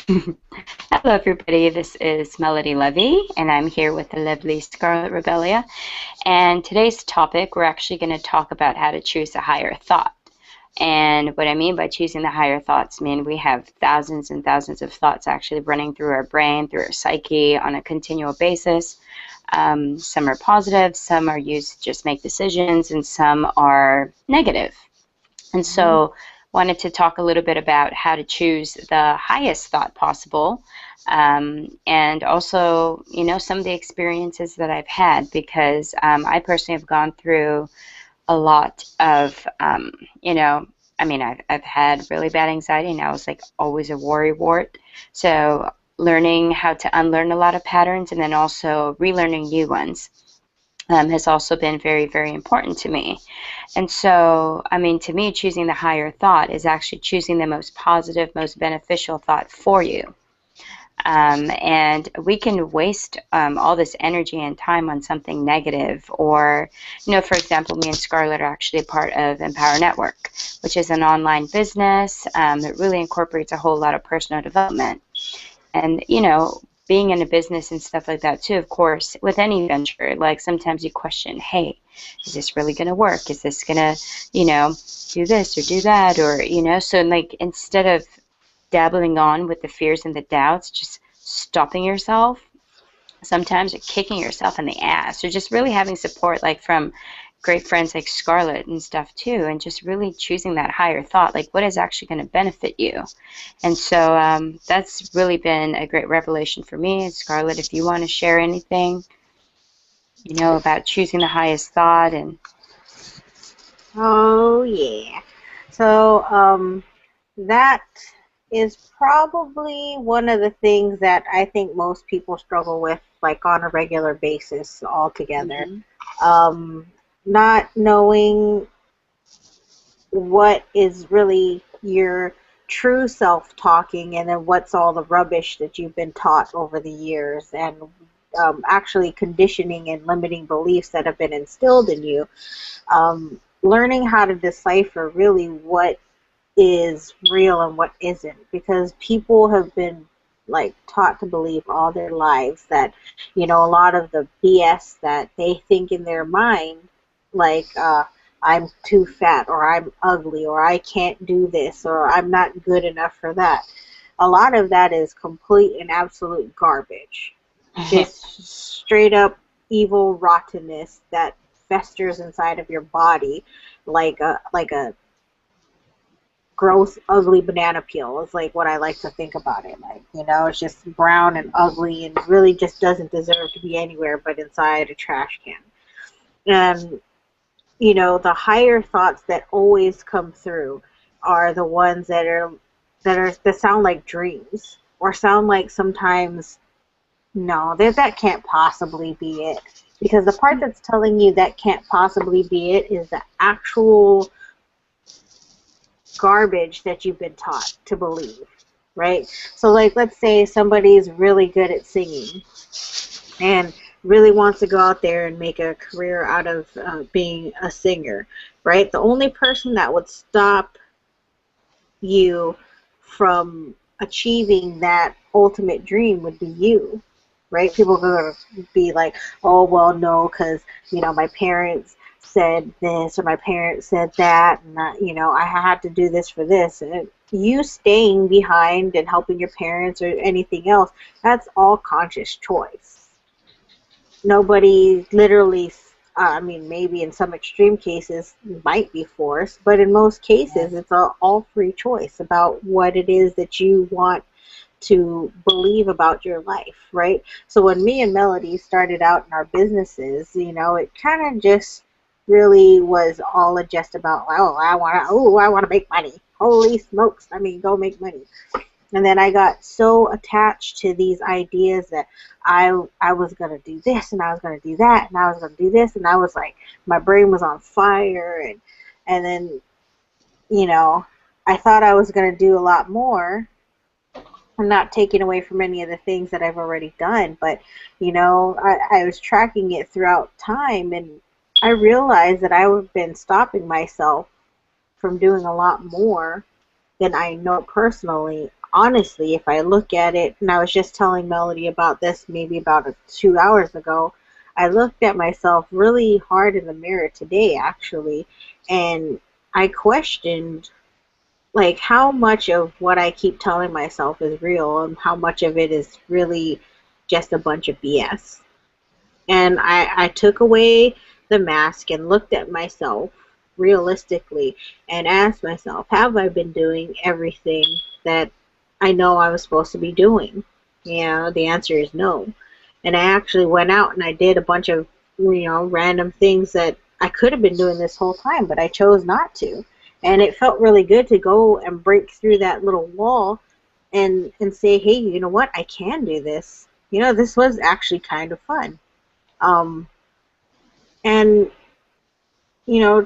Hello, everybody. This is Melody Levy, and I'm here with the lovely Scarlett Rebellia. And today's topic, we're actually going to talk about how to choose a higher thought. And what I mean by choosing the higher thoughts, mean we have thousands and thousands of thoughts actually running through our brain, through our psyche on a continual basis. Some are positive, some are used to just make decisions, and some are negative. And so wanted to talk a little bit about how to choose the highest thought possible, and also, some of the experiences that I've had, because I personally have gone through a lot of, I've had really bad anxiety, and I was like always a worry wart. So learning how to unlearn a lot of patterns and then also relearning new ones has also been very, very important to me. And so, to me, choosing the higher thought is actually choosing the most positive, most beneficial thought for you. And we can waste all this energy and time on something negative. Or, for example, me and Scarlett are actually a part of Empower Network, which is an online business that really incorporates a whole lot of personal development. And, being in a business and stuff like that too, of course, with any venture, like sometimes you question, hey, is this really going to work? Is this going to, do this or do that? Or, so like instead of dabbling on with the fears and the doubts, just stopping yourself sometimes, or kicking yourself in the ass, or just really having support like from great friends like Scarlett and stuff too, and just really choosing that higher thought, like what is actually going to benefit you. And so that's really been a great revelation for me. And Scarlett, if you want to share anything, about choosing the highest thought and Oh, yeah. So, that is probably one of the things that I think most people struggle with, like on a regular basis altogether. hmm Um, Not knowing what is really your true self talking and then what's all the rubbish that you've been taught over the years, and actually conditioning and limiting beliefs that have been instilled in you. Learning how to decipher really what is real and what isn't, because people have been like taught to believe all their lives that a lot of the BS that they think in their mind, like I'm too fat, or I'm ugly, or I can't do this, or I'm not good enough for that. A lot of that is complete and absolute garbage, just straight up evil rottenness that festers inside of your body like a gross, ugly banana peel is like what I like to think about it. Like, it's just brown and ugly and really just doesn't deserve to be anywhere but inside a trash can. And, the higher thoughts that always come through are the ones that sound like dreams, or sound like sometimes, no, that can't possibly be it. Because the part that's telling you that can't possibly be it is the actual garbage that you've been taught to believe, right? So, like, let's say somebody's really good at singing and really wants to go out there and make a career out of being a singer, right? The only person that would stop you from achieving that ultimate dream would be you, right? People are going to be like, oh, well, no, because, my parents said this or my parents said that, and I had to do this for this. And you staying behind and helping your parents or anything else, that's all conscious choice. Nobody literally, maybe in some extreme cases might be forced, but in most cases it's all free choice about what it is that you want to believe about your life, right? So when me and Melody started out in our businesses, it kind of just really was all just about, I want to make money. Holy smokes! Go make money. And then I got so attached to these ideas that I was gonna do this and I was gonna do that and I was gonna do this, and I was like, my brain was on fire, and then you know I thought I was gonna do a lot more. I'm not taking away from any of the things that I've already done, but I was tracking it throughout time, and I realized that I've been stopping myself from doing a lot more then I know personally, honestly, if I look at it, and I was just telling Melody about this maybe about 2 hours ago, I looked at myself really hard in the mirror today, actually, and I questioned like how much of what I keep telling myself is real and how much of it is really just a bunch of BS. And I took away the mask and looked at myself realistically and asked myself, have I been doing everything that I know I was supposed to be doing? The answer is no. And I actually went out and I did a bunch of, random things that I could have been doing this whole time, but I chose not to. And it felt really good to go and break through that little wall and say, hey, you know what? I can do this. This was actually kind of fun. Um, and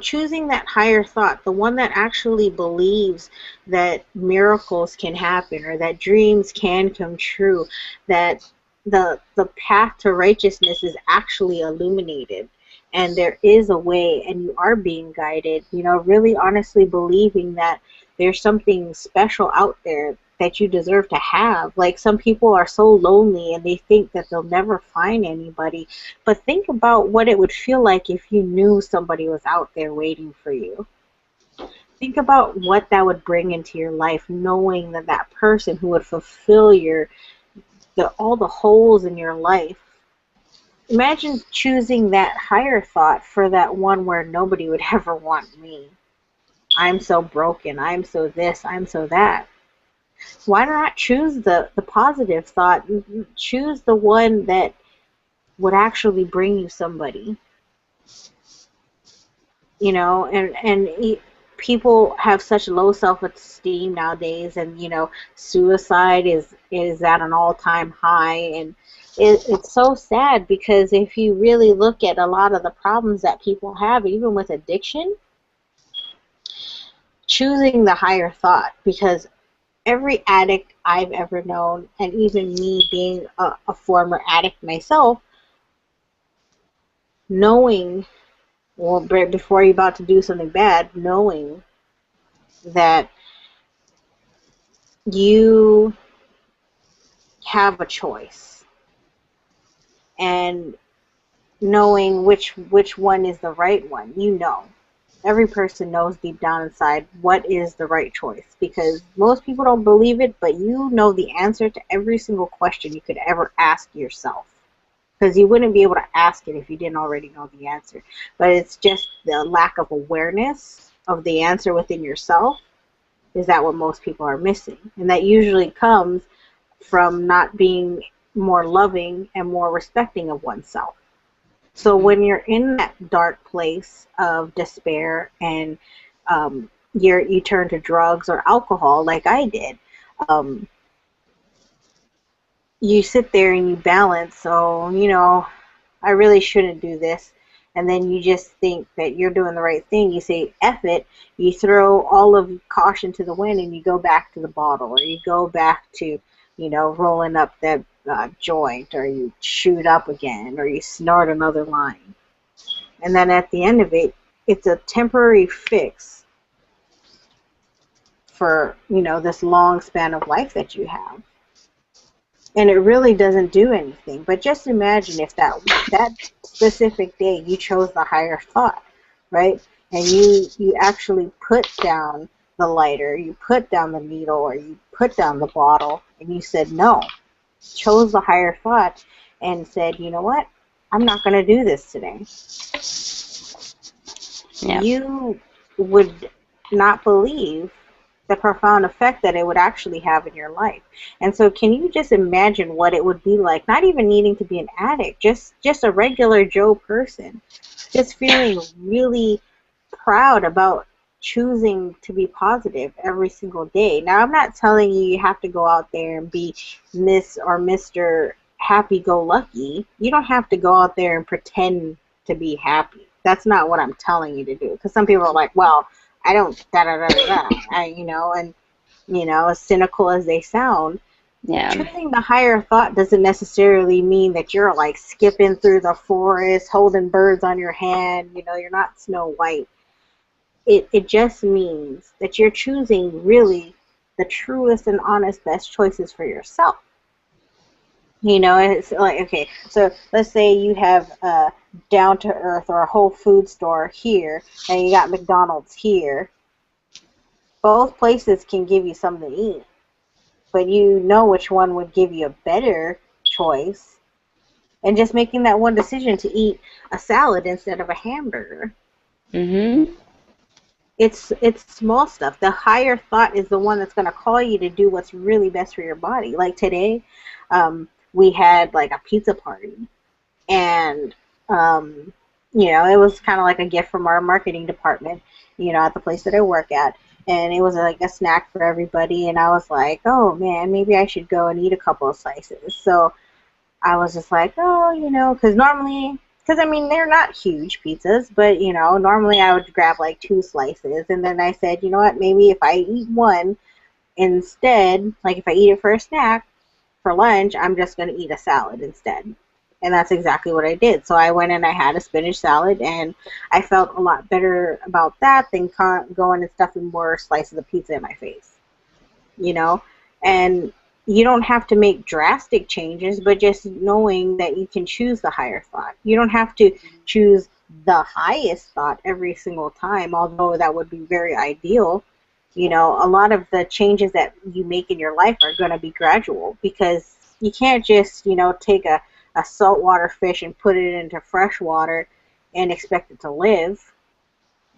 choosing that higher thought, the one that actually believes that miracles can happen or that dreams can come true, that the path to righteousness is actually illuminated and there is a way and you are being guided, really honestly believing that there's something special out there that you deserve to have. Like some people are so lonely and they think that they'll never find anybody, but think about what it would feel like if you knew somebody was out there waiting for you. Think about what that would bring into your life, knowing that that person who would fulfill all the holes in your life. Imagine choosing that higher thought for that one where nobody would ever want me. I'm so broken. I'm so this. I'm so that. Why not choose the positive thought? Choose the one that would actually bring you somebody. People have such low self-esteem nowadays, and suicide is at an all-time high, and it's so sad because if you really look at a lot of the problems that people have, even with addiction, choosing the higher thought, because every addict I've ever known, and even me being a former addict myself, knowing, well, before you're about to do something bad, knowing that you have a choice, and knowing which one is the right one. Every person knows deep down inside what is the right choice, because most people don't believe it, but you know the answer to every single question you could ever ask yourself, because you wouldn't be able to ask it if you didn't already know the answer. But it's just the lack of awareness of the answer within yourself is that what most people are missing, and that usually comes from not being more loving and more respecting of oneself. So when you're in that dark place of despair and you turn to drugs or alcohol like I did, you sit there and you balance, so, I really shouldn't do this. And then you just think that you're doing the right thing. You say, F it. You throw all of caution to the wind and you go back to the bottle, or you go back to, rolling up that joint, or you shoot up again, or you snort another line. And then at the end of it, it's a temporary fix for, this long span of life that you have. And it really doesn't do anything. But just imagine if that specific day you chose the higher thought, right? And you actually put down the lighter, you put down the needle, or you put down the bottle, and you said no. Chose the higher thought and said, you know what? I'm not going to do this today. Yeah. You would not believe the profound effect that it would actually have in your life. And so can you just imagine what it would be like, not even needing to be an addict, just a regular Joe person, just feeling really proud about choosing to be positive every single day. Now, I'm not telling you have to go out there and be Miss or Mr. Happy-go-lucky. You don't have to go out there and pretend to be happy. That's not what I'm telling you to do. Because some people are like, well, I don't da-da-da-da-da. As cynical as they sound, choosing the higher thought doesn't necessarily mean that you're like skipping through the forest, holding birds on your hand. You're not Snow White. It just means that you're choosing really the truest and honest best choices for yourself. You know, it's like, okay, so let's say you have a Down to Earth or a Whole Food store here, and you got McDonald's here. Both places can give you something to eat, but you know which one would give you a better choice. And just making that one decision to eat a salad instead of a hamburger. Mm-hmm. It's small stuff. The higher thought is the one that's going to call you to do what's really best for your body. Like today, we had like a pizza party, and you know, it was kind of like a gift from our marketing department, you know, at the place that I work at, and it was like a snack for everybody. And I was like, oh man, maybe I should go and eat a couple of slices. So I was just like, oh, you know, because normally, because I mean, they're not huge pizzas, but, you know, normally I would grab like 2 slices. And then I said, you know what, maybe if I eat one instead, like if I eat it for a snack, for lunch, I'm just going to eat a salad instead. And that's exactly what I did. So I went and I had a spinach salad, and I felt a lot better about that than going and stuffing more slices of pizza in my face. You know? And you don't have to make drastic changes, but just knowing that you can choose the higher thought. You don't have to choose the highest thought every single time, although that would be very ideal. You know, a lot of the changes that you make in your life are going to be gradual, because you can't just, you know, take a saltwater fish and put it into fresh water and expect it to live.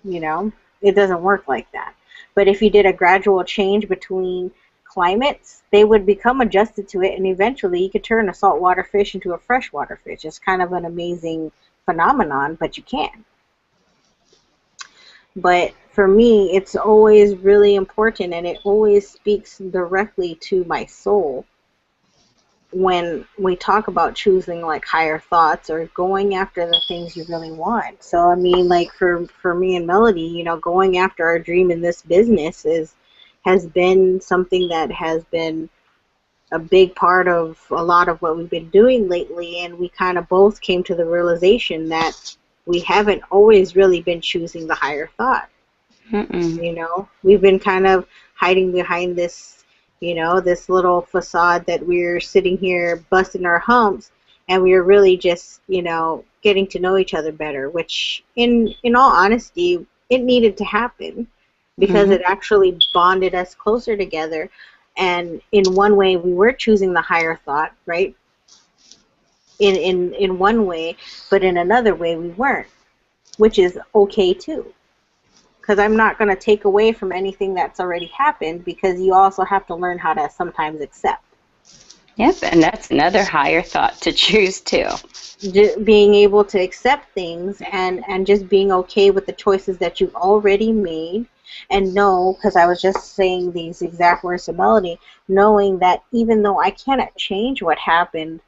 You know, it doesn't work like that. But if you did a gradual change between climates, they would become adjusted to it, and eventually you could turn a saltwater fish into a freshwater fish. It's kind of an amazing phenomenon, but you can. But for me, it's always really important, and it always speaks directly to my soul when we talk about choosing like higher thoughts or going after the things you really want. So I mean, like for me and Melody, you know, going after our dream in this business has been something that has been a big part of a lot of what we've been doing lately, and we kind of both came to the realization that we haven't always really been choosing the higher thought. Mm-mm. You know, we've been kind of hiding behind this, you know, this little facade that we're sitting here busting our humps, and we're really just, you know, getting to know each other better, which in all honesty, it needed to happen, because it actually bonded us closer together. And in one way, we were choosing the higher thought, right? In one way, but in another way, we weren't, which is okay too. Because I'm not going to take away from anything that's already happened, because you also have to learn how to sometimes accept. Yep, and that's another higher thought to choose too. Being able to accept things, and just being okay with the choices that you've already made, and know, because I was just saying these exact words to Melody, knowing that even though I cannot change what happened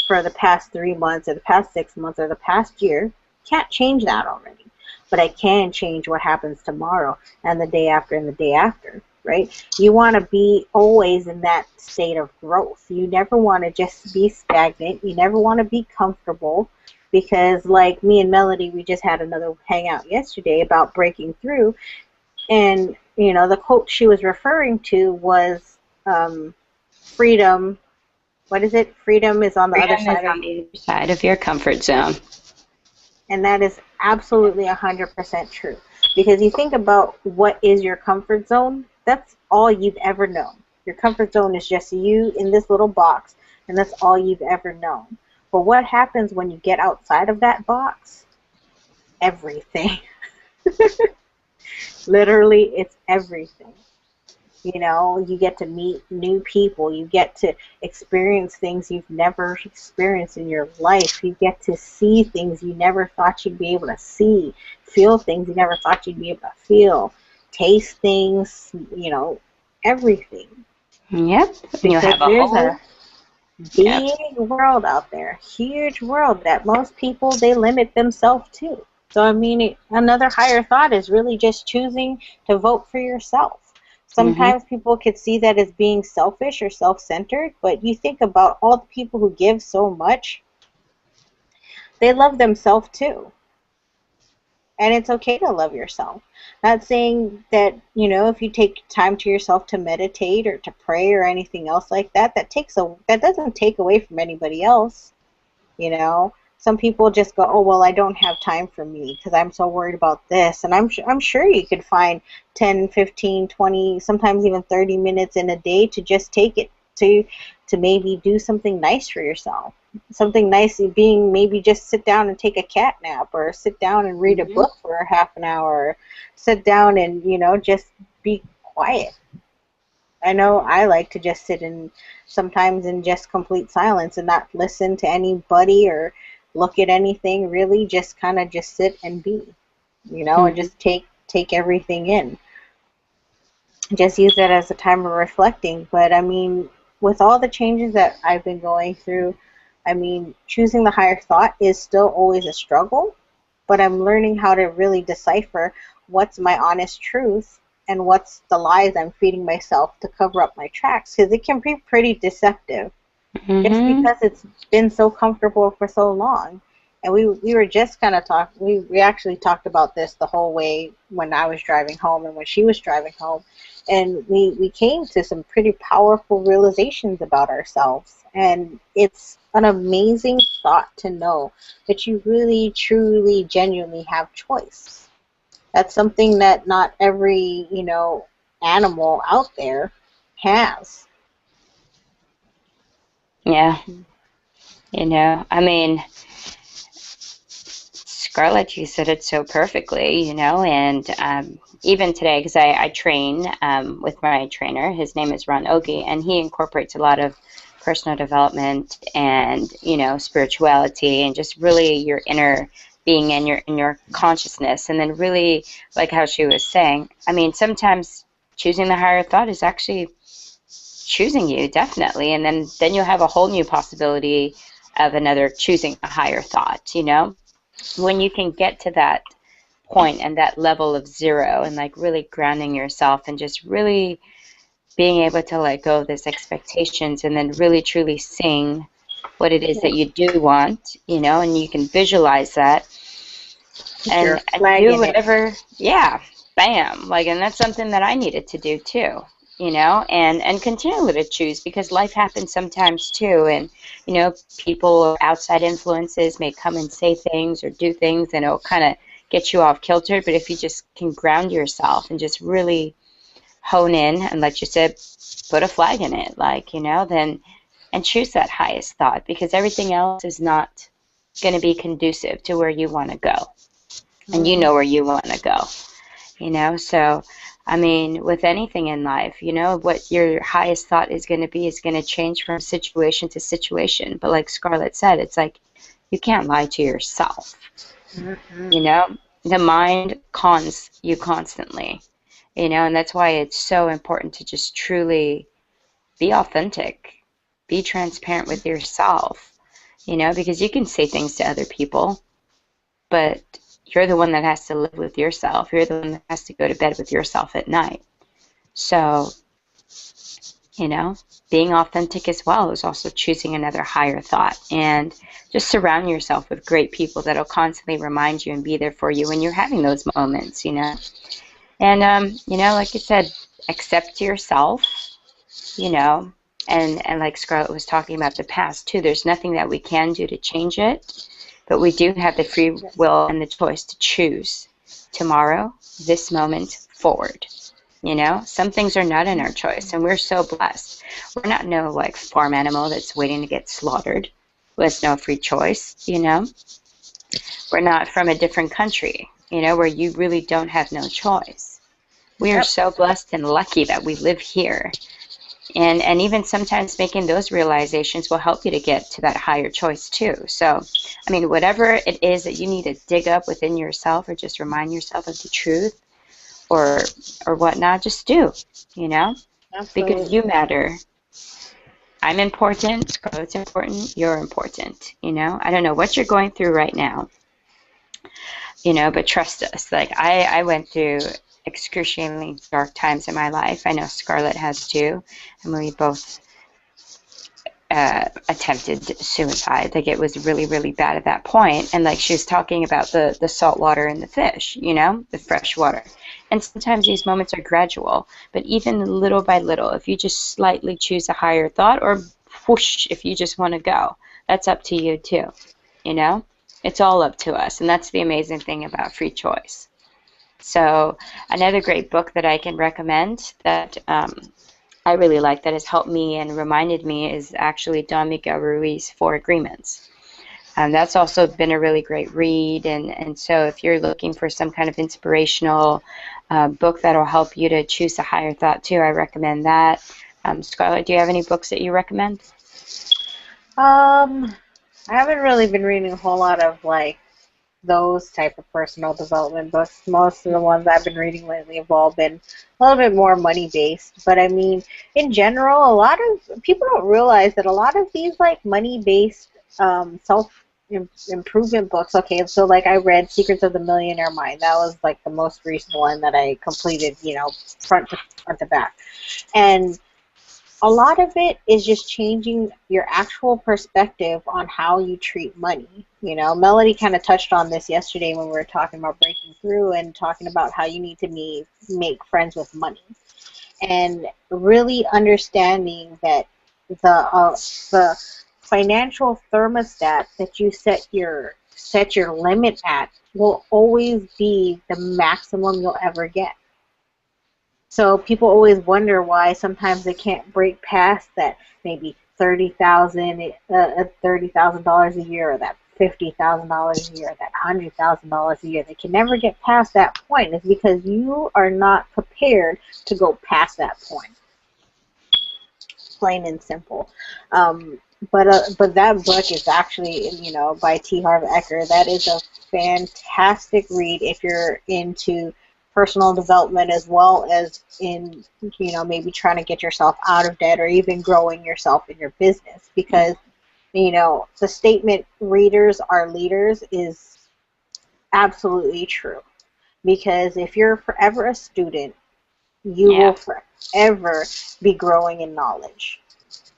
for the past 3 months or the past 6 months or the past year, can't change that already. But I can change what happens tomorrow and the day after and the day after, right? You want to be always in that state of growth. You never want to just be stagnant. You never want to be comfortable, because like me and Melody, we just had another hangout yesterday about breaking through. And, you know, the quote she was referring to was freedom. What is it? Freedom is on the other side on the other side of your comfort zone. And that is absolutely 100% true. Because you think about what is your comfort zone, that's all you've ever known. Your comfort zone is just you in this little box, and that's all you've ever known. But what happens when you get outside of that box? Everything. Literally, it's everything. You know, you get to meet new people. You get to experience things you've never experienced in your life. You get to see things you never thought you'd be able to see. Feel things you never thought you'd be able to feel. Taste things, you know, everything. Yep. Because you have a big world out there. Huge world that most people, they limit themselves to. So, I mean, another higher thought is really just choosing to vote for yourself. Sometimes people could see that as being selfish or self-centered, but you think about all the people who give so much, they love themselves too. And it's okay to love yourself. Not saying that, you know, if you take time to yourself to meditate or to pray or anything else like that, that doesn't take away from anybody else, you know. Some people just go, oh, well, I don't have time for me because I'm so worried about this. And I'm sure you could find 10, 15, 20, sometimes even 30 minutes in a day to just take it to maybe do something nice for yourself. Something nice being maybe just sit down and take a cat nap, or sit down and read a Hmm. book for a half an hour, or sit down and, you know, just be quiet. I know I like to just sit in sometimes in just complete silence and not listen to anybody or look at anything really, just kind of just sit and be, you know, and Hmm. just take everything in. Just use that as a time of reflecting. But I mean, with all the changes that I've been going through, I mean, choosing the higher thought is still always a struggle, but I'm learning how to really decipher what's my honest truth and what's the lies I'm feeding myself to cover up my tracks, because it can be pretty deceptive just Hmm. because it's been so comfortable for so long. And we were just kind of we actually talked about this the whole way when I was driving home and when she was driving home. And we came to some pretty powerful realizations about ourselves. And it's an amazing thought to know that you really, truly, genuinely have choice. That's something that not every, you know, animal out there has. Yeah. I mean, Scarlett, you said it so perfectly, and even today, because I train with my trainer, his name is Ron Ogi, and he incorporates a lot of personal development and, spirituality and just really your inner being and your consciousness. And then really, like how she was saying, I mean, sometimes choosing the higher thought is actually choosing you, definitely. And then you'll have a whole new possibility of another choosing a higher thought. When you can get to that point and that level of zero and like really grounding yourself and just really being able to let go of those expectations and then really truly sing what it is Yeah, that you do want, and you can visualize that put your and flag do in it. whatever, yeah, bam. Like, and that's something that I needed to do too, and continue to choose because life happens sometimes too. And, people or outside influences may come and say things or do things and it'll kind of get you off kilter. But if you just can ground yourself and just really hone in and like you said, put a flag in it, like, then and choose that highest thought because everything else is not going to be conducive to where you want to go and you Mm-hmm. know where you want to go. So I mean, with anything in life, what your highest thought is going to be is going to change from situation to situation. But like Scarlett said, it's like you can't lie to yourself. Mm-hmm. you know the mind cons you constantly, and that's why it's so important to just truly be authentic, be transparent with yourself, because you can say things to other people, but you're the one that has to live with yourself. You're the one that has to go to bed with yourself at night. So, you know, being authentic as well is also choosing another higher thought and just surround yourself with great people that'll constantly remind you and be there for you when you're having those moments. And, like you said, accept yourself, you know, and like Scarlett was talking about the past too, there's nothing that we can do to change it. But we do have the free Yes. will and the choice to choose tomorrow, this moment, forward. Some things are not in our choice, and we're so blessed. We're not no like farm animal that's waiting to get slaughtered with no free choice. We're not from a different country, where you really don't have no choice. We are Yep. so blessed and lucky that we live here. And even sometimes making those realizations will help you to get to that higher choice too. So, I mean, whatever it is that you need to dig up within yourself or just remind yourself of the truth or whatnot, just do, you know, because you Absolutely. matter. I'm important, Scarlett's important, you're important, I don't know what you're going through right now, but trust us. Like I went through excruciatingly dark times in my life. I know Scarlett has too, and we both attempted suicide. Like, it was really, really bad at that point. And like, she was talking about the salt water and the fish, you know, the fresh water. And sometimes these moments are gradual, but even little by little, if you just slightly choose a higher thought, or whoosh, if you just want to go, that's up to you too. You know, it's all up to us. And that's the amazing thing about free choice. So another great book that I can recommend that I really like, that has helped me and reminded me, is actually Don Miguel Ruiz's Four Agreements. That's also been a really great read, and so if you're looking for some kind of inspirational book that'll help you to choose a higher thought too, I recommend that. Scarlett, do you have any books that you recommend? I haven't really been reading a whole lot of like those type of personal development books. Most of the ones I've been reading lately have all been a little bit more money based. But I mean, in general, a lot of people don't realize that a lot of these like money based self improvement books. Okay, so like I read Secrets of the Millionaire Mind. That was like the most recent one that I completed, you know, front to back. And a lot of it is just changing your actual perspective on how you treat money. You know, Melody kind of touched on this yesterday when we were talking about breaking through and talking about how you need to make friends with money. And really understanding that the financial thermostat that you set your limit at will always be the maximum you'll ever get. So people always wonder why sometimes they can't break past that maybe $30,000 a year, or that $50,000 a year, or that $100,000 a year. They can never get past that point. It's because you are not prepared to go past that point. Plain and simple. But that book is actually, you know, by T. Harv Eker. That is a fantastic read if you're into personal development, as well as in, you know, maybe trying to get yourself out of debt, or even growing yourself in your business. Because, you know, the statement "readers are leaders" is absolutely true. Because if you're forever a student, you will forever be growing in knowledge.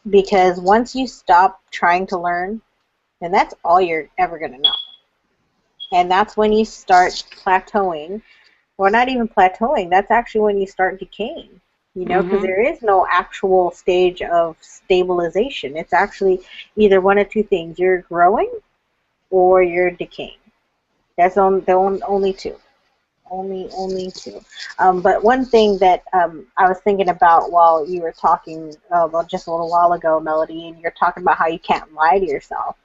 Because once you stop trying to learn, then that's all you're ever going to know. And that's when you start plateauing. Or not even plateauing, that's actually when you start decaying, you know, because there is no actual stage of stabilization. It's actually either one of two things: you're growing or you're decaying. That's the only two. Only two. But one thing that I was thinking about while you were talking just a little while ago, Melody, and you're talking about how you can't lie to yourself.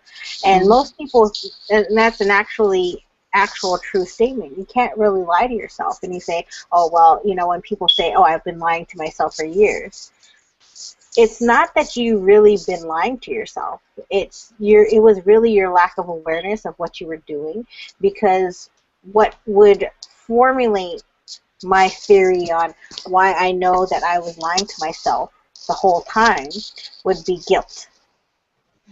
And most people, and that's an actual true statement. You can't really lie to yourself. And you say, oh, well, you know, when people say, oh, I've been lying to myself for years, it's not that you really been lying to yourself. It was really your lack of awareness of what you were doing. Because what would formulate my theory on why I know that I was lying to myself the whole time would be guilt.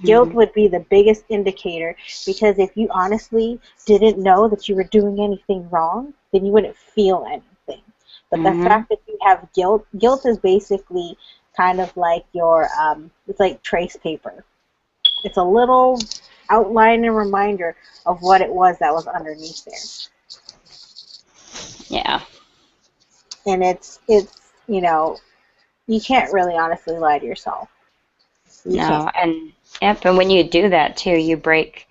Guilt would be the biggest indicator, because if you honestly didn't know that you were doing anything wrong, then you wouldn't feel anything. But the fact that you have guilt is basically kind of like your, it's like trace paper. It's a little outline and reminder of what it was that was underneath there. Yeah. And it's you know, you can't really honestly lie to yourself. No, and when you do that too, you break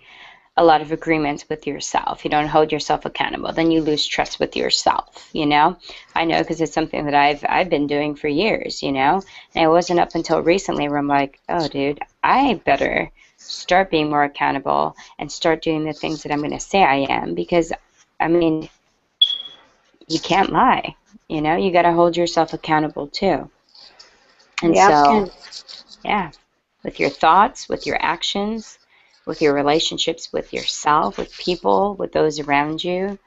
a lot of agreements with yourself. You don't hold yourself accountable. Then you lose trust with yourself, you know? I know, because it's something that I've been doing for years, you know? And it wasn't up until recently where I'm like, oh, dude, I better start being more accountable and start doing the things that I'm going to say I am. Because, I mean, you can't lie, you know? You got to hold yourself accountable too. And so, yeah, with your thoughts, with your actions, with your relationships with yourself, with people, with those around you,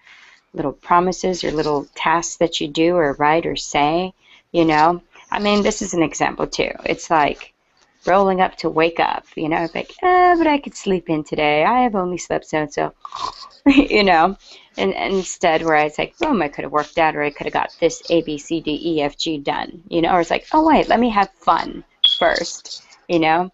little promises or little tasks that you do or write or say, you know. I mean, this is an example too. It's like rolling up to wake up, you know, it's like, but I could sleep in today. I have only slept so, you know. And instead, where it's like, boom, I could have worked out, or I could have got this A, B, C, D, E, F, G done, you know. Or it's like, oh, wait, let me have fun first, you know.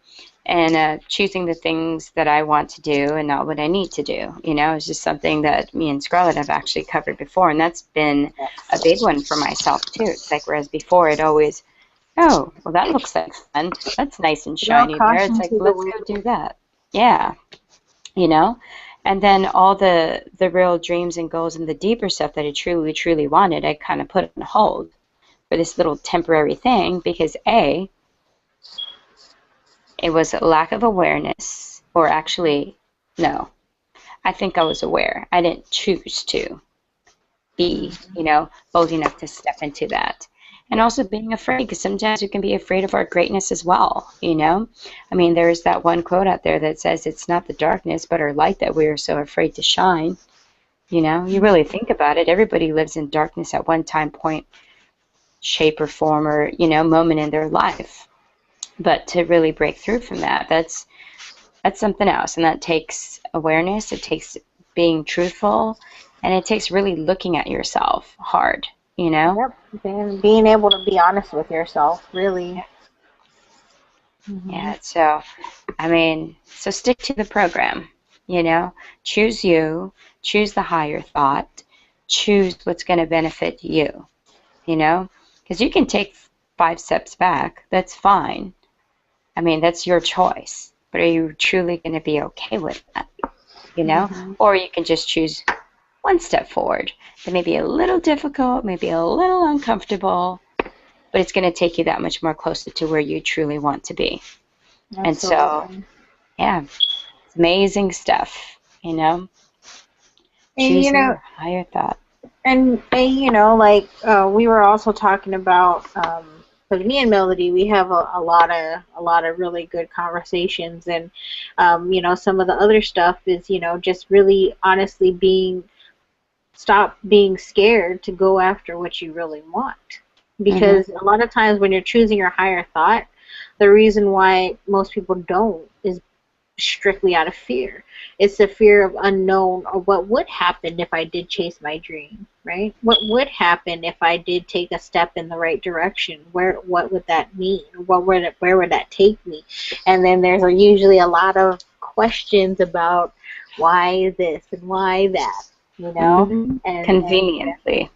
and choosing the things that I want to do and not what I need to do. You know, it's just something that me and Scarlett have actually covered before, and that's been a big one for myself too. It's like, whereas before it always, oh, well, that looks like fun. That's nice and No shiny there. It's caution like, to the let's wind. go do that. Yeah, you know? And then all the real dreams and goals and the deeper stuff that I truly, truly wanted, I kind of put on hold for this little temporary thing because A, it was a lack of awareness, or actually, no, I think I was aware. I didn't choose to be, you know, bold enough to step into that. And also being afraid, because sometimes we can be afraid of our greatness as well, you know? I mean, there's that one quote out there that says, it's not the darkness, but our light that we are so afraid to shine. You know, you really think about it. Everybody lives in darkness at one time, point, shape, or form, or, you know, moment in their life. But to really break through from that, that's something else. And that takes awareness, it takes being truthful, and it takes really looking at yourself hard, you know? Yep, and being able to be honest with yourself, really. Yeah, so, I mean, so stick to the program, you know? Choose you, choose the higher thought, choose what's going to benefit you, you know? Because you can take 5 steps back, that's fine. I mean, that's your choice. But are you truly going to be okay with that, you know? Or you can just choose 1 step forward. That may be a little difficult, maybe a little uncomfortable, but it's going to take you that much more closer to where you truly want to be. Absolutely. And so, yeah, it's amazing stuff, you know? And Choose your higher thought. and you know, like we were also talking about, because me and Melody, we have a lot of really good conversations, and you know, some of the other stuff is, you know, just really honestly stop being scared to go after what you really want, because a lot of times when you're choosing your higher thought, the reason why most people don't is strictly out of fear. It's the fear of unknown, or what would happen if I did chase my dream, right? What would happen if I did take a step in the right direction? What would that mean? Where would that take me? And then there's usually a lot of questions about why this and why that, you know? Conveniently.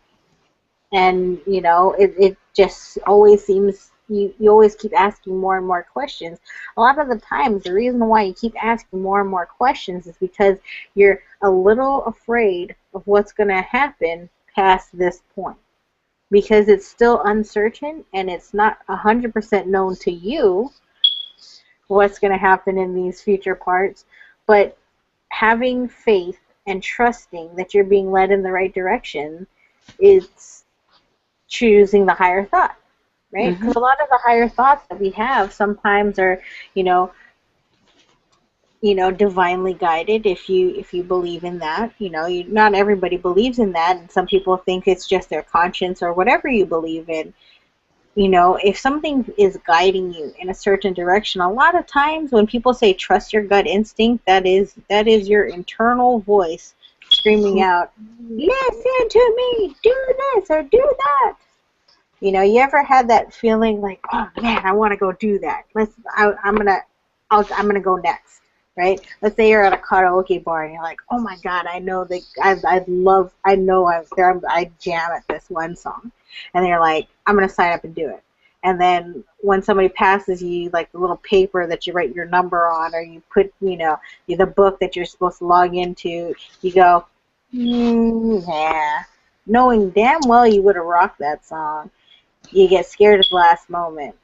And you know, it just always seems you always keep asking more and more questions. A lot of the times the reason why you keep asking more and more questions is because you're a little afraid of what's going to happen past this point, because it's still uncertain and it's not 100% known to you what's going to happen in these future parts. But having faith and trusting that you're being led in the right direction is choosing the higher thought, right? Because a lot of the higher thoughts that we have sometimes are, you know, divinely guided. If you believe in that, you know, not everybody believes in that, and some people think it's just their conscience or whatever you believe in. You know, if something is guiding you in a certain direction, a lot of times when people say trust your gut instinct, that is your internal voice screaming out, listen to me, do this or do that. You know, you ever had that feeling like, oh man, I want to go do that. I'm gonna go next, right? Let's say you're at a karaoke bar and you're like, oh my God, I know that I jam at this one song, and you're like, I'm gonna sign up and do it. And then when somebody passes you, like the little paper that you write your number on, or you put, you know, the book that you're supposed to log into, you go, yeah, knowing damn well you would have rocked that song. You get scared at the last moment,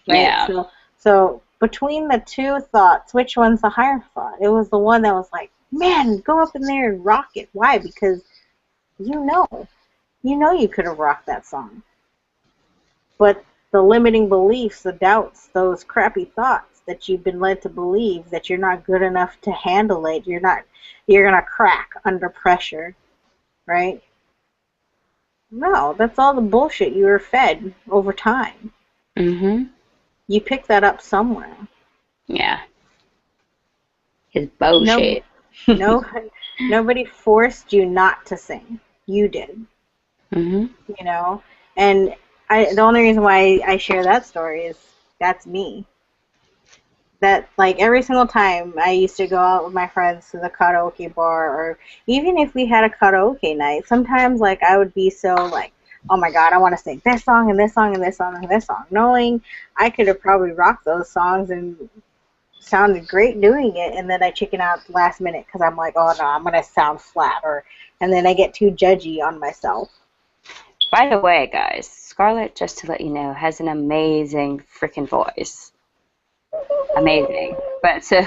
right? Yeah. So between the two thoughts, which one's the higher thought? It was the one that was like, man, go up in there and rock it. Why? Because you know you could have rocked that song. But the limiting beliefs, the doubts, those crappy thoughts that you've been led to believe that you're not good enough to handle it, you're gonna crack under pressure, right? No, that's all the bullshit you were fed over time. You picked that up somewhere. Yeah. It's bullshit. Nobody forced you not to sing. You did. You know? And the only reason why I share that story is that's me. that like every single time I used to go out with my friends to the karaoke bar, or even if we had a karaoke night, sometimes like I would be so like, oh my god, I want to sing this song and this song and this song and this song, knowing I could have probably rocked those songs and sounded great doing it, and then I chicken out last minute because I'm like, oh no, I'm gonna sound flat, or and then I get too judgy on myself. By the way, guys, Scarlett, just to let you know, has an amazing freaking voice. Amazing. But so,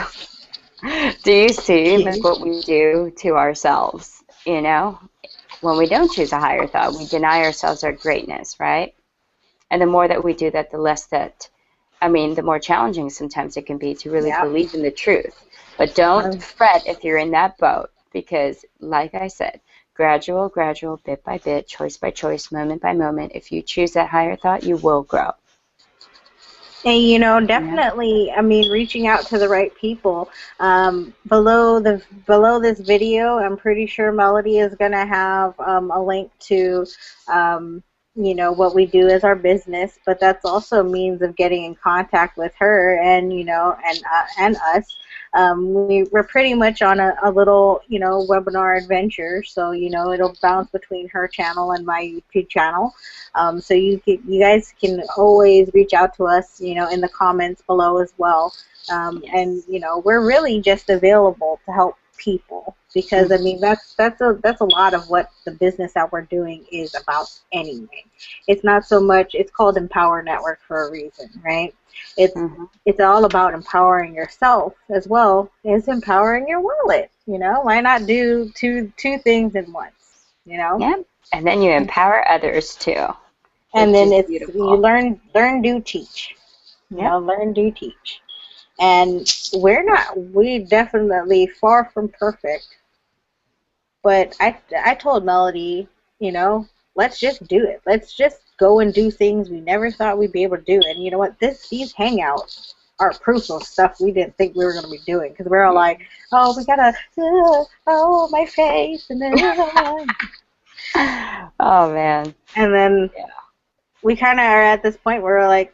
do you see like what we do to ourselves? You know, when we don't choose a higher thought, we deny ourselves our greatness, right? And the more that we do that, the less that, I mean, the more challenging sometimes it can be to really Yeah. believe in the truth. But don't fret if you're in that boat, because, like I said, gradual, gradual, bit by bit, choice by choice, moment by moment, if you choose that higher thought, you will grow. And you know, Yeah. definitely, I mean, reaching out to the right people. Below this video, I'm pretty sure Melody is gonna have a link to, you know, what we do as our business. But that's also a means of getting in contact with her, and you know, and us. We're pretty much on a little, you know, webinar adventure. So you know, it'll bounce between her channel and my YouTube channel. So you guys can always reach out to us, you know, in the comments below as well. Yes. And you know, we're really just available to help people, because I mean that's a lot of what the business that we're doing is about anyway. It's not so much. It's called Empower Network for a reason, right? It's all about empowering yourself as well as empowering your wallet. You know, why not do two things in once? You know. Yeah. And then you empower others too, And which then is it's you beautiful. learn, do, teach. You Yep. know, learn, do, teach. And we're definitely far from perfect. But I told Melody, you know, let's just do it. Let's just go and do things we never thought we'd be able to do. And you know what? These hangouts are proof of stuff we didn't think we were going to be doing, because we're all Yeah. like, oh, we gotta, oh, my face, and then, Oh man. and then Yeah. we kind of are at this point where we're like,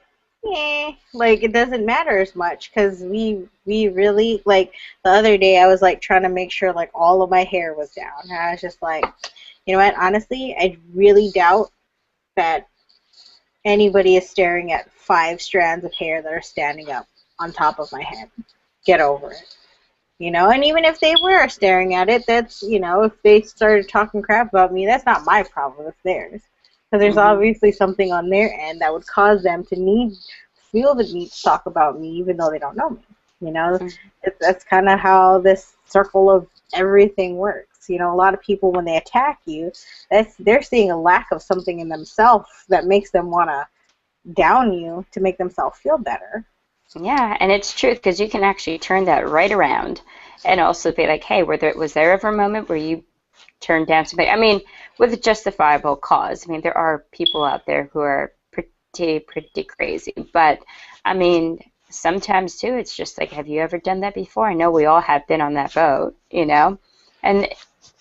like it doesn't matter as much, because we really, like the other day I was like trying to make sure like all of my hair was down, and I was just like, you know what, honestly, I really doubt that anybody is staring at 5 strands of hair that are standing up on top of my head. Get over it. You know, and even if they were staring at it, that's, you know, if they started talking crap about me, that's not my problem, it's theirs. Because there's Hmm. obviously something on their end that would cause them to feel the need to talk about me, even though they don't know me. You know, that's kind of how this circle of everything works. You know, a lot of people, when they attack you, they're seeing a lack of something in themselves that makes them want to down you to make themselves feel better. Yeah, and it's true because you can actually turn that right around and also be like, hey, was there ever a moment where you turned down somebody? I mean, with a justifiable cause. I mean, there are people out there who are pretty crazy, but I mean, sometimes too, it's just like, have you ever done that before? I know we all have been on that boat, you know, and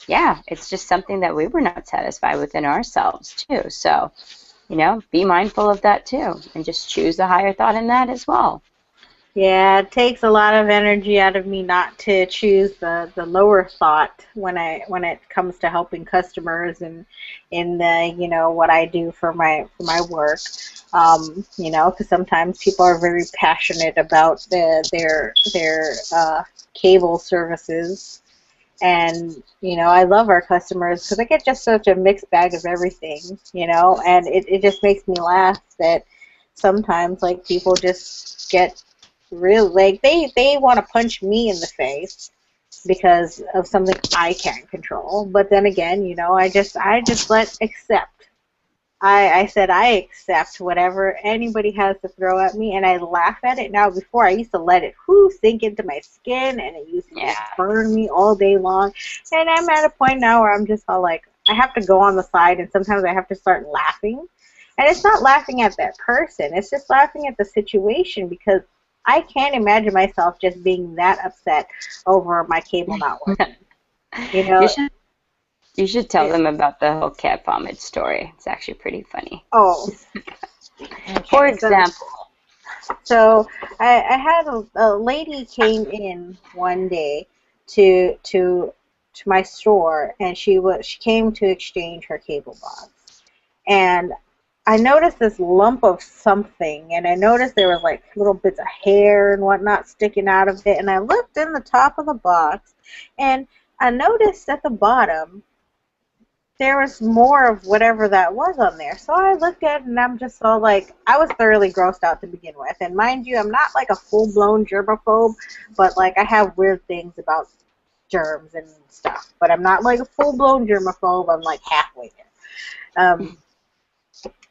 yeah, it's just something that we were not satisfied within ourselves too. So, you know, be mindful of that too, and just choose the higher thought in that as well. Yeah, it takes a lot of energy out of me not to choose the lower thought when it comes to helping customers and in the, you know, what I do for my work. You know, because sometimes people are very passionate about their cable services, and you know, I love our customers because I get just such a mixed bag of everything. You know, and it just makes me laugh that sometimes like people just get real, like they want to punch me in the face because of something I can't control. But then again, you know, I just let accept. I said I accept whatever anybody has to throw at me, and I laugh at it now. Before, I used to let it sink into my skin, and it used to Yeah. just burn me all day long. And I'm at a point now where I'm just all like, I have to go on the side, and sometimes I have to start laughing. And it's not laughing at that person, it's just laughing at the situation, because I can't imagine myself just being that upset over my cable not working. You You know, should you should tell them about the whole cat vomit story. It's actually pretty funny. oh, For okay, so example, So I had a lady came in one day to my store, and she came to exchange her cable box, and I noticed this lump of something, and I noticed there was like little bits of hair and whatnot sticking out of it, and I looked in the top of the box, and I noticed at the bottom there was more of whatever that was on there. So I looked at it and I'm just so like, I was thoroughly grossed out to begin with. And mind you, I'm not like a full-blown germaphobe, but like I have weird things about germs and stuff. But I'm not like a full-blown germaphobe. I'm like halfway there.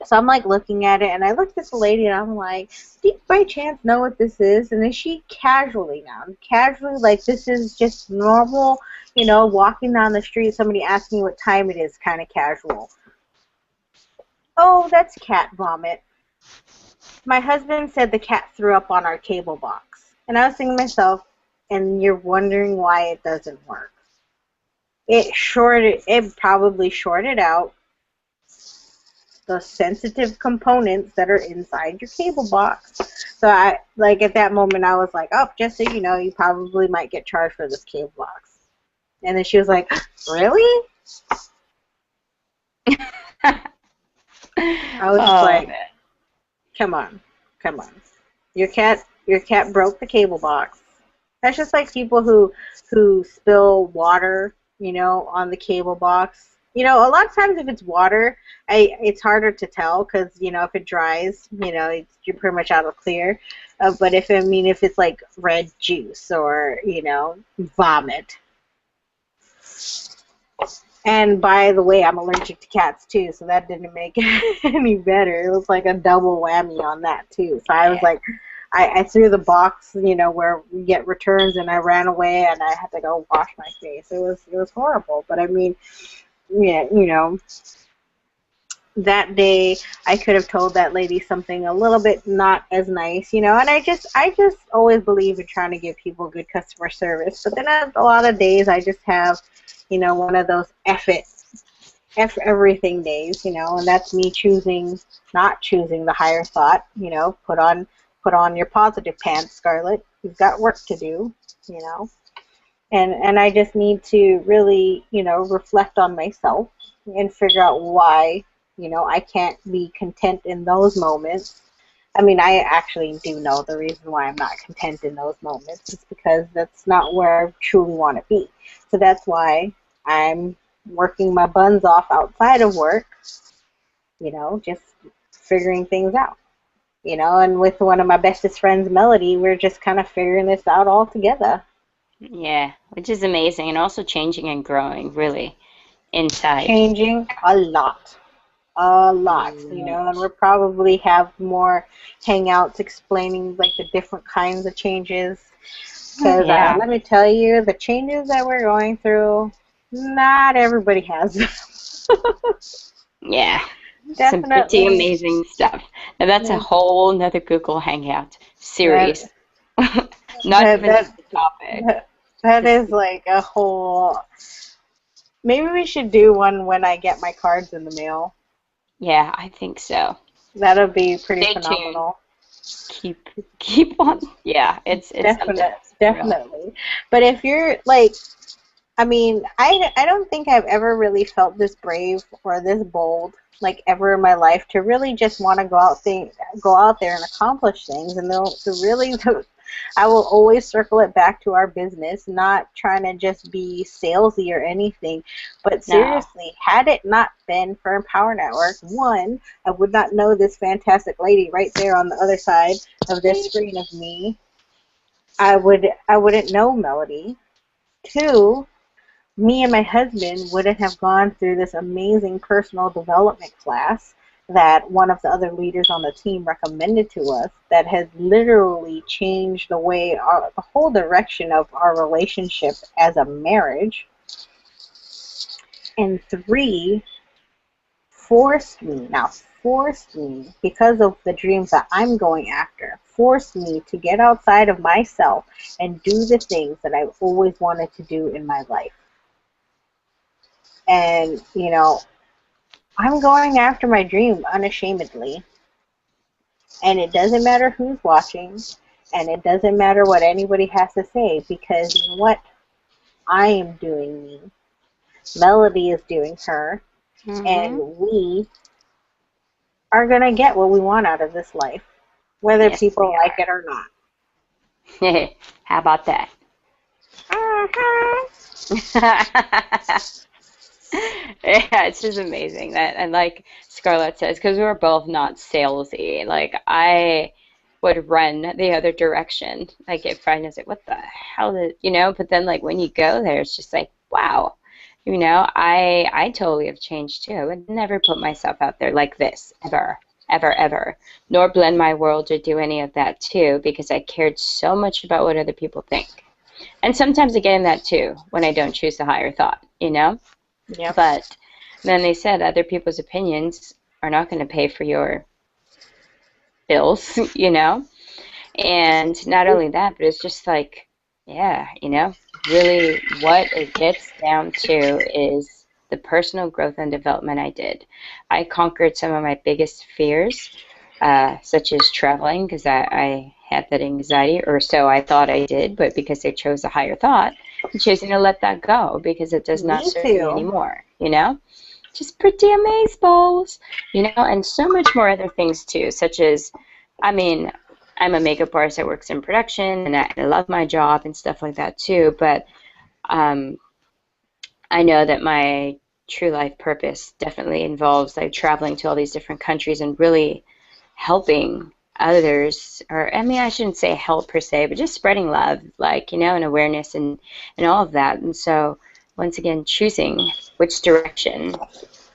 So I'm like looking at it, and I looked at the lady, and I'm like, "Do you by chance know what this is?" And then she casually, like this is just normal, walking down the street, somebody asking what time it is, kind of casual. Oh, that's cat vomit. My husband said the cat threw up on our cable box, and I was thinking to myself, and you're wondering why it doesn't work. It probably shorted out the sensitive components that are inside your cable box. So I like at that moment I was like, oh, just so you know, you probably might get charged for this cable box. And then she was like, really? I was just like, man. come on. Your cat broke the cable box. That's just like people who spill water, on the cable box. A lot of times if it's water, it's harder to tell because, if it dries, you're pretty much out of clear. But if it's like red juice or, vomit. And by the way, I'm allergic to cats too, so that didn't make it any better. It was like a double whammy on that too. So I was like, I threw the box, where we get returns, and I ran away, and I had to go wash my face. It was horrible. But I mean, yeah, that day I could have told that lady something a little bit not as nice, and I just always believe in trying to give people good customer service. But then a lot of days I just have, one of those F everything days, and that's me not choosing the higher thought, put on your positive pants, Scarlett. You've got work to do, and I just need to really, reflect on myself and figure out why, I can't be content in those moments. I mean, I actually do know the reason why I'm not content in those moments. It's because that's not where I truly want to be. So that's why I'm working my buns off outside of work, just figuring things out. And with one of my bestest friends, Melody, we're just kind of figuring this out all together. Yeah, which is amazing, and also changing and growing really inside. Changing a lot, and we'll probably have more hangouts explaining like the different kinds of changes. Because Yeah, let me tell you, the changes that we're going through, not everybody has them. yeah, some pretty Definitely. amazing stuff. Now that's a Yeah, whole nother Google Hangout that series. Not that even just that the topic. that Just is like a whole. Maybe we should do one when I get my cards in the mail. yeah, I think so. That'll be pretty Stay tuned. phenomenal. Keep keep on. Yeah, it's something else for real. Definitely. But if you're like, I mean, I don't think I've ever really felt this brave or this bold like ever in my life to really just want to go out there and accomplish things, and I will always circle it back to our business, not trying to just be salesy or anything. But No. seriously, had it not been for Empower Network, one, I would not know this fantastic lady right there on the other side of this screen of me. I wouldn't know Melody. Two, me and my husband wouldn't have gone through this amazing personal development class that one of the other leaders on the team recommended to us that has literally changed the whole direction of our relationship as a marriage. And three, forced me, because of the dreams that I'm going after, forced me to get outside of myself and do the things that I've always wanted to do in my life. And, I'm going after my dream unashamedly. And it doesn't matter who's watching, and it doesn't matter what anybody has to say, because you know what? I am doing me. Melody is doing her, and Mm-hmm. we are going to get what we want out of this life, whether Yes, people we like it or not. are. How about that? Uh-huh. Yeah, it's just amazing that, and like Scarlett says, because we were both not salesy. Like I would run the other direction. Like if Friday was like, "What the hell did you know?" But then like when you go there, it's just like, wow, I totally have changed too. I would never put myself out there like this ever, ever, ever, nor blend my world or do any of that too, because I cared so much about what other people think. And sometimes I get in that too when I don't choose the higher thought. Yep. But then they said other people's opinions are not going to pay for your bills. And not only that, but it's just like, yeah, really what it gets down to is the personal growth and development I did. I conquered some of my biggest fears, such as traveling, because I had that anxiety, or so I thought I did, but because I chose a higher thought, I'm choosing to let that go because it does not Me serve me too. anymore. Just pretty amazeballs, and so much more other things too, such as, I mean, I'm a makeup artist that works in production, and I love my job and stuff like that too. But um, I know that my true life purpose definitely involves like traveling to all these different countries and really helping others, or I mean, I shouldn't say help per se, but just spreading love, and awareness and all of that. And so, once again, choosing which direction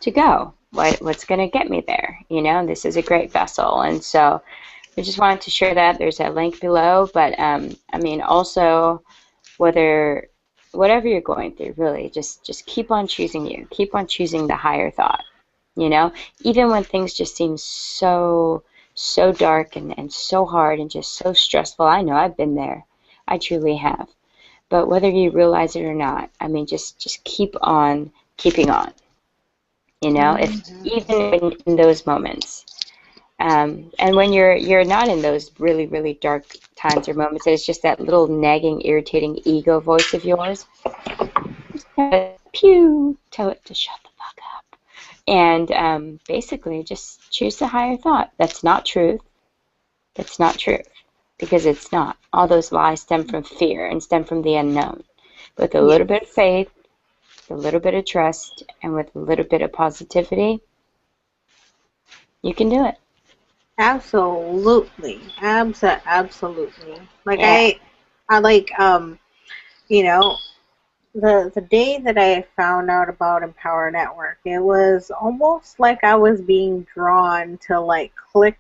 to go, what's going to get me there. This is a great vessel, and so we just wanted to share that. There's that link below, but I mean, also whether whatever you're going through, really, just keep on choosing you. Keep on choosing the higher thought. Even when things just seem so dark and so hard and just so stressful. I know I've been there. I truly have. But whether you realize it or not, I mean, just keep on keeping on. If Hmm. even in those moments. And when you're not in those really, really dark times or moments, it's just that little nagging, irritating ego voice of yours. Pew, tell it to shut the fuck up. And basically, just choose the higher thought. That's not truth. That's not truth. Because it's not. All those lies stem from fear and stem from the unknown. With a little bit of Yes. faith, a little bit of trust, and with a little bit of positivity, you can do it. Absolutely. Absolutely. Like Yeah. I like you know, the day that I found out about Empower Network, it was almost like I was being drawn to like click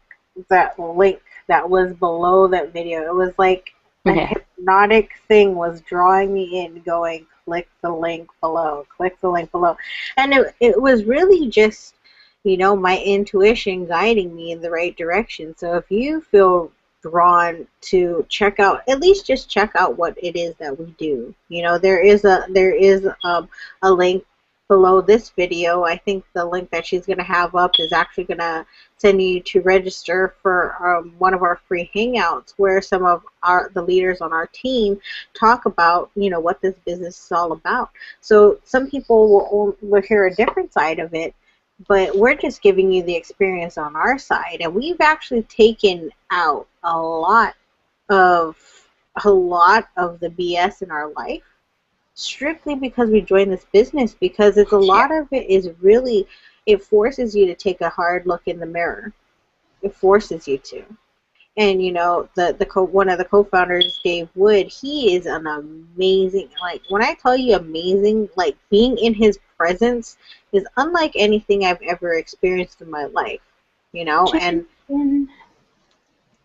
that link that was below that video. It was like a Yeah. hypnotic thing was drawing me in, going, click the link below, click the link below. And it was really just, my intuition guiding me in the right direction. So if you feel drawn to check out, at least just check out what it is that we do. There is a link below this video. I think the link that she's going to have up is actually going to send you to register for one of our free hangouts, where some of the leaders on our team talk about what this business is all about. So some people will hear a different side of it, but we're just giving you the experience on our side, and we've actually taken out of a lot of the BS in our life strictly because we joined this business, because it's a Yeah. lot of it is really, it forces you to take a hard look in the mirror. It forces you to. And one of the co-founders, Dave Wood, he is an amazing, like, when I tell you amazing, like, being in his presence is unlike anything I've ever experienced in my life. you know and Jason.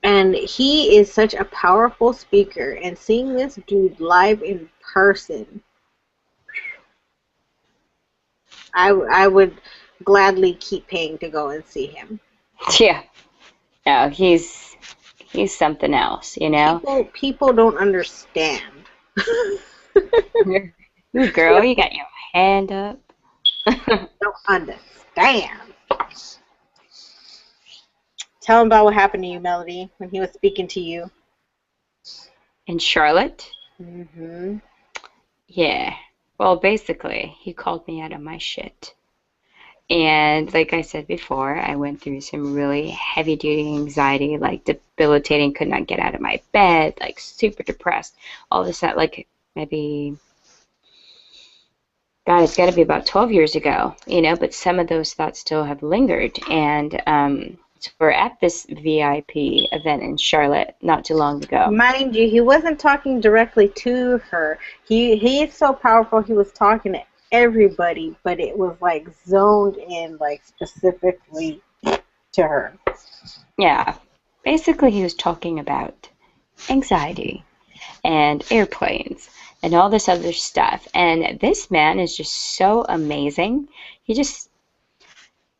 and he is such a powerful speaker, and seeing this dude live in person, I would gladly keep paying to go and see him. Yeah. No, he's something else. People don't understand. Ooh, girl, you got your hand up. Don't understand. Tell him about what happened to you, Melody, when he was speaking to you. In Charlotte? Mm-hmm. Yeah. Well, basically, he called me out of my shit. And like I said before, I went through some really heavy duty anxiety, like debilitating, could not get out of my bed, like super depressed. All this, that, like maybe, God, it's got to be about 12 years ago, but some of those thoughts still have lingered. And so we're at this VIP event in Charlotte not too long ago. Mind you, he wasn't talking directly to her. He's so powerful. He was talking to everybody, but it was like zoned in, like specifically to her. Yeah. Basically, he was talking about anxiety and airplanes and all this other stuff. And this man is just so amazing.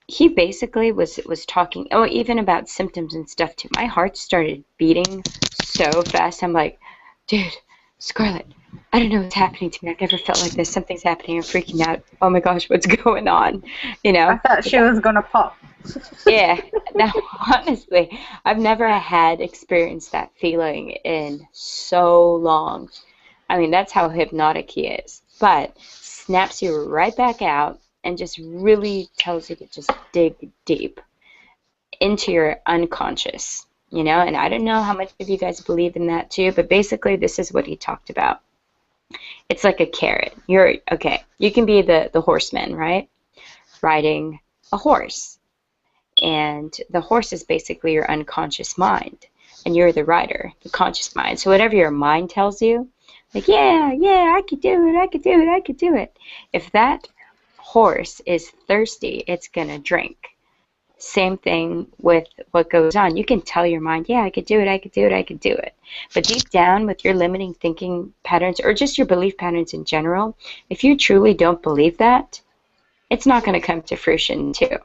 He basically was talking, even about symptoms and stuff too. My heart started beating so fast. I'm like, dude, Scarlett, I don't know what's happening to me. I've never felt like this. Something's happening. I'm freaking out. Oh my gosh, what's going on? I thought she was gonna pop. Yeah. Now, honestly, I've never had experienced that feeling in so long. I mean, that's how hypnotic he is. But snaps you right back out and just really tells you to just dig deep into your unconscious, And I don't know how much of you guys believe in that too, but basically this is what he talked about. It's like a carrot. You can be the horseman, right? Riding a horse. And the horse is basically your unconscious mind. And you're the rider, the conscious mind. So whatever your mind tells you, like, yeah, I could do it, I could do it, I could do it. If that horse is thirsty, it's going to drink. Same thing with what goes on. You can tell your mind, yeah, I could do it, I could do it, I could do it. But deep down with your limiting thinking patterns or just your belief patterns in general, if you truly don't believe that, it's not going to come to fruition too.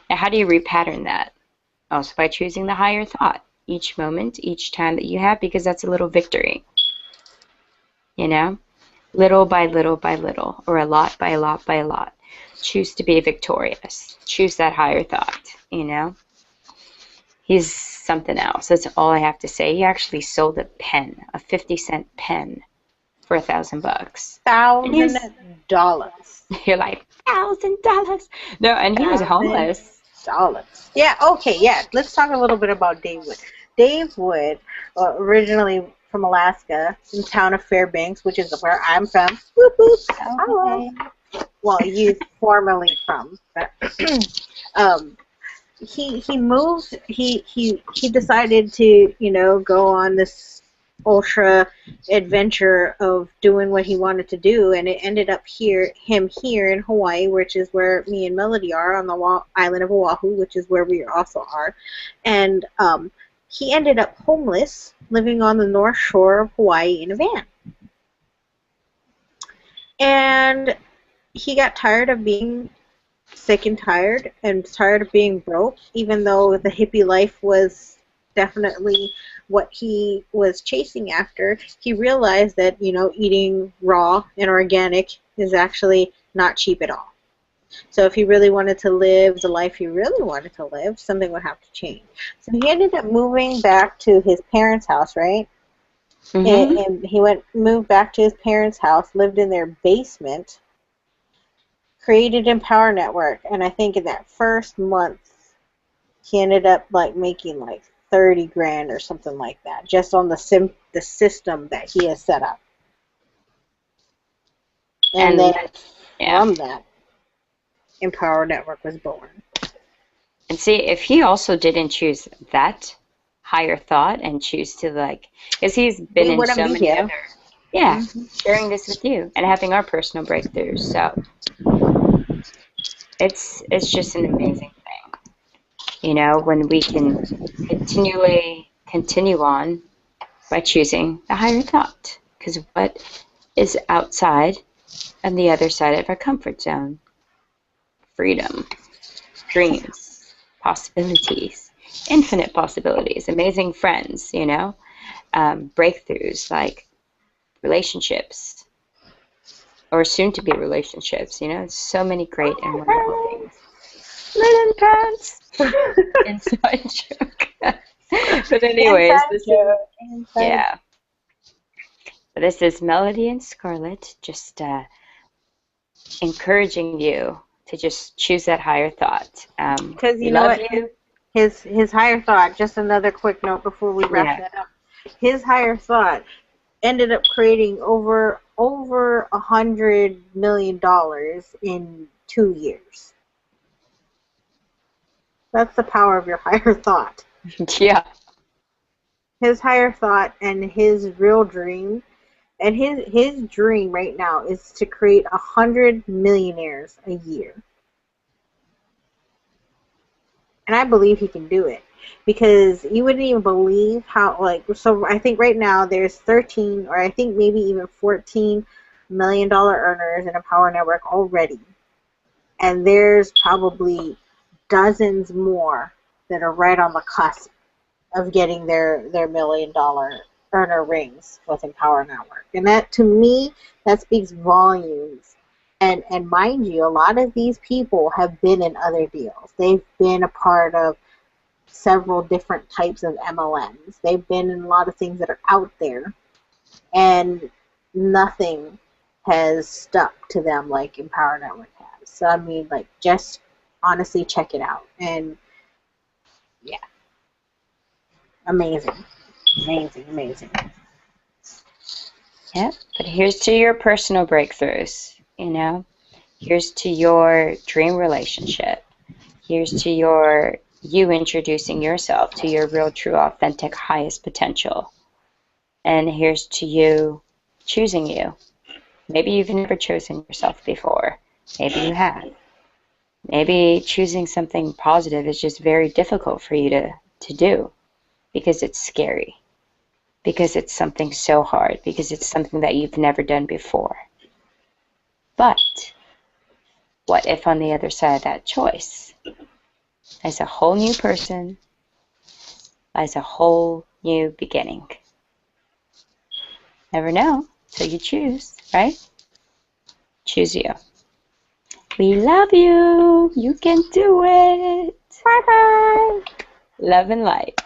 Now, how do you repattern that? Also by choosing the higher thought each moment, each time that you have, because that's a little victory. Little by little by little, or a lot by a lot by a lot. Choose to be victorious. Choose that higher thought, He's something else. That's all I have to say. He actually sold a pen, a 50-cent pen, for $1,000. $1,000. You're like, $1,000? No, and he was homeless. $1,000. Yeah, okay, yeah. Let's talk a little bit about Dave Wood. Dave Wood, originally from Alaska, in the town of Fairbanks, which is where I'm from. Whoop, whoop. Hello. Well, you formerly from. But, he moved. He decided to go on this ultra adventure of doing what he wanted to do, and it ended up here in Hawaii, which is where me and Melody are, on the island of Oahu, which is where we also are, and he ended up homeless, living on the north shore of Hawaii in a van. And he got tired of being sick and tired of being broke, even though the hippie life was definitely what he was chasing after. He realized that, eating raw and organic is actually not cheap at all. So if he really wanted to live the life he really wanted to live, something would have to change. So he ended up moving back to his parents' house, right? Mm-hmm. And he moved back to his parents' house, lived in their basement, created Empower Network, and I think in that first month, he ended up making 30 grand or something like that, just on the system that he has set up. And then from that, Empower Network was born. And see, if he also didn't choose that higher thought and choose to because he's been in so many other, sharing this with you and having our personal breakthroughs. So it's just an amazing thing, when we can continually continue on by choosing the higher thought. Because what is outside and the other side of our comfort zone? Freedom, dreams, possibilities, infinite possibilities, amazing friends, breakthroughs like relationships or soon to be relationships, so many great and wonderful things. linen pants. Inside joke. But anyways, Inside this is, joke. Inside yeah. This is Melody and Scarlett just encouraging you to just choose that higher thought. Because We you know love what, you. his higher thought. Just another quick note before we wrap Yeah. that up. His higher thought ended up creating over $100 million in 2 years. That's the power of your higher thought. Yeah. His higher thought and his real dream, and his dream right now is to create 100 millionaires a year. And I believe he can do it, because you wouldn't even believe how, like, so I think right now there's 13, or I think maybe even $14 million earners in a power network already. And there's probably dozens more that are right on the cusp of getting their $1 million earner rings within Power Network. And that, to me, that speaks volumes. And mind you, a lot of these people have been in other deals. They've been a part of several different types of MLMs. They've been in a lot of things that are out there, and nothing has stuck to them like Empower Network has. So I mean, like, just honestly check it out. And yeah, amazing, amazing, amazing. Yep. But here's to your personal breakthroughs, you know. Here's to your dream relationship. Here's to you introducing yourself to your real, true, authentic, highest potential. And here's to you choosing you. Maybe you've never chosen yourself before. Maybe you have. Maybe choosing something positive is just very difficult for you to do because it's scary, because it's something so hard, because it's something that you've never done before. But what if on the other side of that choice, as a whole new person, as a whole new beginning? Never know till you choose, right? Choose you. We love you. You can do it. Bye-bye. Love and light.